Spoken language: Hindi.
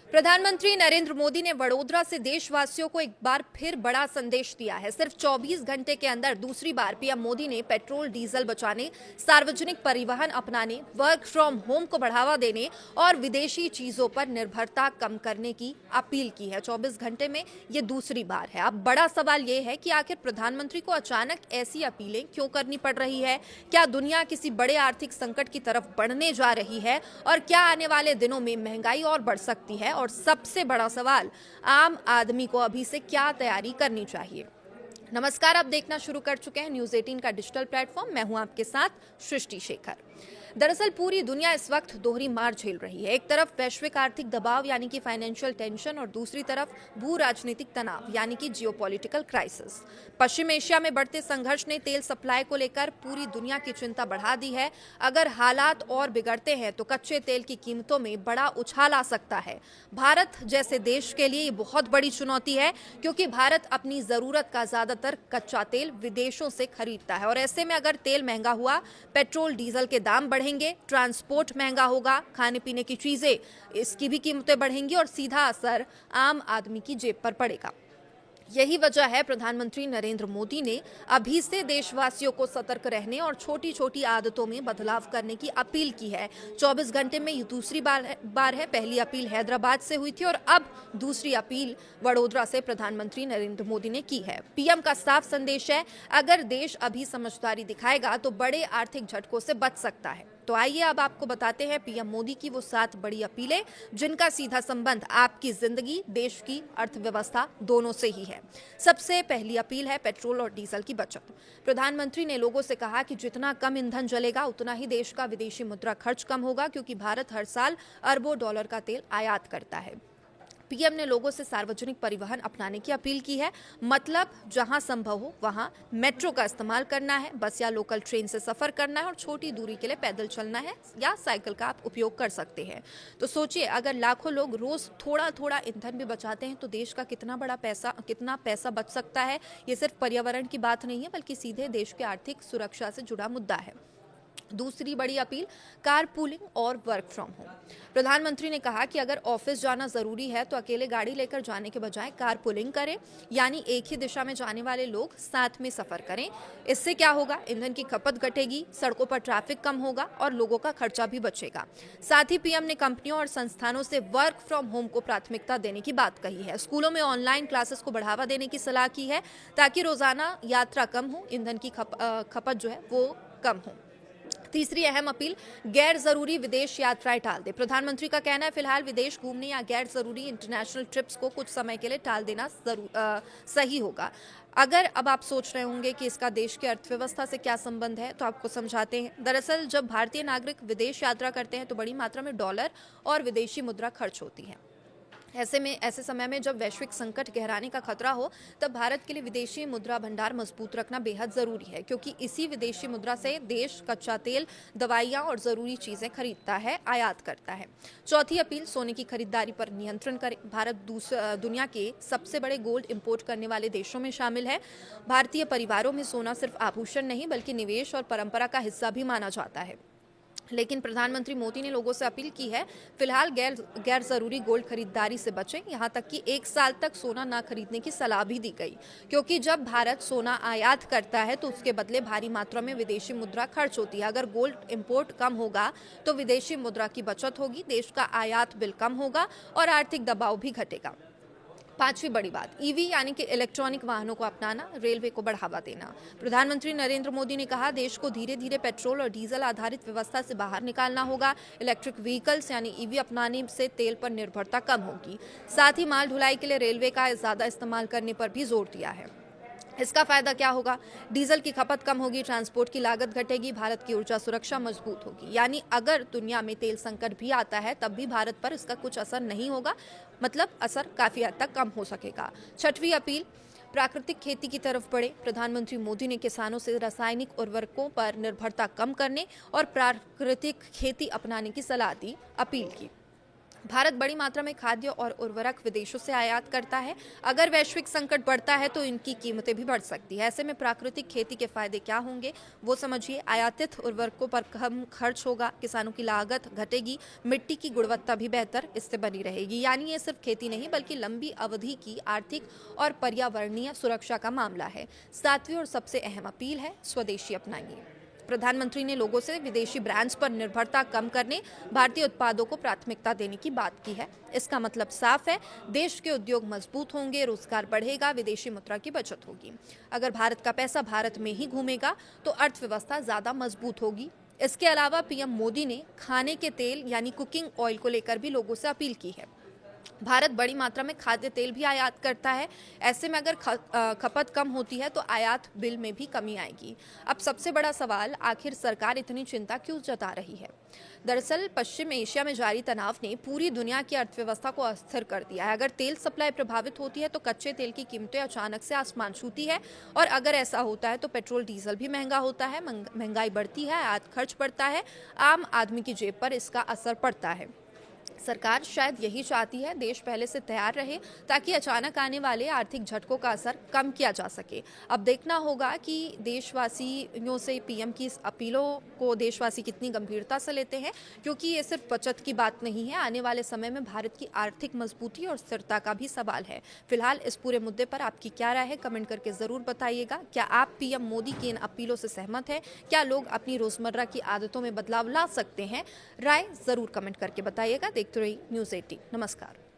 प्रधानमंत्री नरेंद्र मोदी ने वडोदरा से देशवासियों को एक बार फिर बड़ा संदेश दिया है। सिर्फ 24 घंटे के अंदर दूसरी बार पीएम मोदी ने पेट्रोल डीजल बचाने, सार्वजनिक परिवहन अपनाने, वर्क फ्रॉम होम को बढ़ावा देने और विदेशी चीजों पर निर्भरता कम करने की अपील की है। 24 घंटे में ये दूसरी बार है। अब बड़ा सवाल ये है कि आखिर प्रधानमंत्री को अचानक ऐसी अपीलें क्यों करनी पड़ रही है? क्या दुनिया किसी बड़े आर्थिक संकट की तरफ बढ़ने जा रही है? और क्या आने वाले दिनों में महंगाई और बढ़ सकती है? और सबसे बड़ा सवाल, आम आदमी को अभी से क्या तैयारी करनी चाहिए? नमस्कार, आप देखना शुरू कर चुके हैं न्यूज 18 का डिजिटल प्लेटफॉर्म। मैं हूं आपके साथ सृष्टि शेखर। दरअसल पूरी दुनिया इस वक्त दोहरी मार झेल रही है। एक तरफ वैश्विक आर्थिक दबाव यानी कि फाइनेंशियल टेंशन और दूसरी तरफ भू राजनीतिक तनाव यानी कि जियोपॉलिटिकल क्राइसिस। पश्चिम एशिया में बढ़ते संघर्ष ने तेल सप्लाई को लेकर पूरी दुनिया की चिंता बढ़ा दी है। अगर हालात और बिगड़ते हैं तो कच्चे तेल की कीमतों में बड़ा उछाल आ सकता है। भारत जैसे देश के लिए ये बहुत बड़ी चुनौती है, क्योंकि भारत अपनी जरूरत का ज्यादातर कच्चा तेल विदेशों से खरीदता है और ऐसे में अगर तेल महंगा हुआ, पेट्रोल डीजल के दाम बढ़ेंगे, ट्रांसपोर्ट महंगा होगा, खाने पीने की चीजें इसकी भी कीमतें बढ़ेंगी और सीधा असर आम आदमी की जेब पर पड़ेगा। यही वजह है प्रधानमंत्री नरेंद्र मोदी ने अभी से देशवासियों को सतर्क रहने और छोटी छोटी आदतों में बदलाव करने की अपील की है। 24 घंटे में ये दूसरी बार है। पहली अपील हैदराबाद से हुई थी और अब दूसरी अपील वडोदरा से प्रधानमंत्री नरेंद्र मोदी ने की है। पीएम का साफ संदेश है, अगर देश अभी समझदारी दिखाएगा तो बड़े आर्थिक झटकों से बच सकता है। तो आइए अब आपको बताते हैं पीएम मोदी की वो 7 बड़ी अपीलें जिनका सीधा संबंध आपकी जिंदगी, देश की अर्थव्यवस्था दोनों से ही है। सबसे पहली अपील है पेट्रोल और डीजल की बचत। प्रधानमंत्री ने लोगों से कहा कि जितना कम ईंधन जलेगा उतना ही देश का विदेशी मुद्रा खर्च कम होगा, क्योंकि भारत हर साल अरबों डॉलर का तेल आयात करता है। पीएम ने लोगों से सार्वजनिक परिवहन अपनाने की अपील की है। मतलब जहां संभव हो वहां मेट्रो का इस्तेमाल करना है, बस या लोकल ट्रेन से सफर करना है और छोटी दूरी के लिए पैदल चलना है या साइकिल का आप उपयोग कर सकते हैं। तो सोचिए, अगर लाखों लोग रोज थोड़ा थोड़ा ईंधन भी बचाते हैं तो देश का कितना पैसा बच सकता है। ये सिर्फ पर्यावरण की बात नहीं है, बल्कि सीधे देश के आर्थिक सुरक्षा से जुड़ा मुद्दा है। दूसरी बड़ी अपील, कार पूलिंग और वर्क फ्रॉम होम। प्रधानमंत्री ने कहा कि अगर ऑफिस जाना जरूरी है तो अकेले गाड़ी लेकर जाने के बजाय कार पूलिंग करें, यानी एक ही दिशा में जाने वाले लोग साथ में सफर करें। इससे क्या होगा, ईंधन की खपत घटेगी, सड़कों पर ट्रैफिक कम होगा और लोगों का खर्चा भी बचेगा। साथ ही पीएम ने कंपनियों और संस्थानों से वर्क फ्रॉम होम को प्राथमिकता देने की बात कही है। स्कूलों में ऑनलाइन क्लासेस को बढ़ावा देने की सलाह की है, ताकि रोजाना यात्रा कम हो, ईंधन की खपत जो है वो कम हो। तीसरी अहम अपील, गैर जरूरी विदेश यात्राएं टाल दे। प्रधानमंत्री का कहना है फिलहाल विदेश घूमने या गैर जरूरी इंटरनेशनल ट्रिप्स को कुछ समय के लिए टाल देना सही होगा। अगर अब आप सोच रहे होंगे कि इसका देश की अर्थव्यवस्था से क्या संबंध है, तो आपको समझाते हैं। दरअसल जब भारतीय नागरिक विदेश यात्रा करते हैं तो बड़ी मात्रा में डॉलर और विदेशी मुद्रा खर्च होती है। ऐसे समय में जब वैश्विक संकट गहराने का खतरा हो, तब भारत के लिए विदेशी मुद्रा भंडार मजबूत रखना बेहद जरूरी है, क्योंकि इसी विदेशी मुद्रा से देश कच्चा तेल, दवाइयां और जरूरी चीजें खरीदता है, आयात करता है। चौथी अपील, सोने की खरीदारी पर नियंत्रण करें। भारत दुनिया के सबसे बड़े गोल्ड इंपोर्ट करने वाले देशों में शामिल है। भारतीय परिवारों में सोना सिर्फ आभूषण नहीं बल्कि निवेश और परंपरा का हिस्सा भी माना जाता है। लेकिन प्रधानमंत्री मोदी ने लोगों से अपील की है, फिलहाल गैर जरूरी गोल्ड खरीदारी से बचें। यहां तक कि 1 साल तक सोना ना खरीदने की सलाह भी दी गई, क्योंकि जब भारत सोना आयात करता है तो उसके बदले भारी मात्रा में विदेशी मुद्रा खर्च होती है। अगर गोल्ड इंपोर्ट कम होगा तो विदेशी मुद्रा की बचत होगी, देश का आयात बिल कम होगा और आर्थिक दबाव भी घटेगा। पांचवी बड़ी बात, ईवी यानी कि इलेक्ट्रॉनिक वाहनों को अपनाना, रेलवे को बढ़ावा देना। प्रधानमंत्री नरेंद्र मोदी ने कहा देश को धीरे धीरे पेट्रोल और डीजल आधारित व्यवस्था से बाहर निकालना होगा। इलेक्ट्रिक व्हीकल्स यानी ईवी अपनाने से तेल पर निर्भरता कम होगी। साथ ही माल ढुलाई के लिए रेलवे का ज्यादा इस्तेमाल करने पर भी जोर दिया है। इसका फायदा क्या होगा, डीजल की खपत कम होगी, ट्रांसपोर्ट की लागत घटेगी, भारत की ऊर्जा सुरक्षा मजबूत होगी। यानी अगर दुनिया में तेल संकट भी आता है तब भी भारत पर इसका कुछ असर नहीं होगा, मतलब असर काफी हद तक कम हो सकेगा। छठवीं अपील, प्राकृतिक खेती की तरफ बढ़े। प्रधानमंत्री मोदी ने किसानों से रासायनिक उर्वरकों पर निर्भरता कम करने और प्राकृतिक खेती अपनाने की सलाह दी, अपील की। भारत बड़ी मात्रा में खाद्य और उर्वरक विदेशों से आयात करता है। अगर वैश्विक संकट बढ़ता है तो इनकी कीमतें भी बढ़ सकती है। ऐसे में प्राकृतिक खेती के फायदे क्या होंगे वो समझिए। आयातित उर्वरकों पर कम खर्च होगा, किसानों की लागत घटेगी, मिट्टी की गुणवत्ता भी बेहतर इससे बनी रहेगी। यानी ये सिर्फ खेती नहीं बल्कि लंबी अवधि की आर्थिक और पर्यावरणीय सुरक्षा का मामला है। सातवीं और सबसे अहम अपील है, स्वदेशी अपनाइए। प्रधानमंत्री ने लोगों से विदेशी ब्रांड्स पर निर्भरता कम करने, भारतीय उत्पादों को प्राथमिकता देने की बात की है। इसका मतलब साफ है, देश के उद्योग मजबूत होंगे, रोजगार बढ़ेगा, विदेशी मुद्रा की बचत होगी। अगर भारत का पैसा भारत में ही घूमेगा तो अर्थव्यवस्था ज्यादा मजबूत होगी। इसके अलावा पीएम मोदी ने खाने के तेल यानी कुकिंग ऑयल को लेकर भी लोगों से अपील की है। भारत बड़ी मात्रा में खाद्य तेल भी आयात करता है। ऐसे में अगर खपत कम होती है तो आयात बिल में भी कमी आएगी। अब सबसे बड़ा सवाल, आखिर सरकार इतनी चिंता क्यों जता रही है? दरअसल पश्चिम एशिया में जारी तनाव ने पूरी दुनिया की अर्थव्यवस्था को अस्थिर कर दिया है। अगर तेल सप्लाई प्रभावित होती है तो कच्चे तेल की कीमतें अचानक से आसमान छूती है, और अगर ऐसा होता है तो पेट्रोल डीजल भी महंगा होता है, महंगाई बढ़ती है, आयात खर्च बढ़ता है, आम आदमी की जेब पर इसका असर पड़ता है। सरकार शायद यही चाहती है, देश पहले से तैयार रहे ताकि अचानक आने वाले आर्थिक झटकों का असर कम किया जा सके। अब देखना होगा कि देशवासियों से पीएम की इस अपीलों को देशवासी कितनी गंभीरता से लेते हैं, क्योंकि ये सिर्फ बचत की बात नहीं है, आने वाले समय में भारत की आर्थिक मजबूती और स्थिरता का भी सवाल है। फिलहाल इस पूरे मुद्दे पर आपकी क्या राय है, कमेंट करके जरूर बताइएगा। क्या आप पीएम मोदी की इन अपीलों से सहमत हैं? क्या लोग अपनी रोजमर्रा की आदतों में बदलाव ला सकते हैं? राय जरूर कमेंट करके बताइएगा। देखते रहिए न्यूज़ 18। नमस्कार।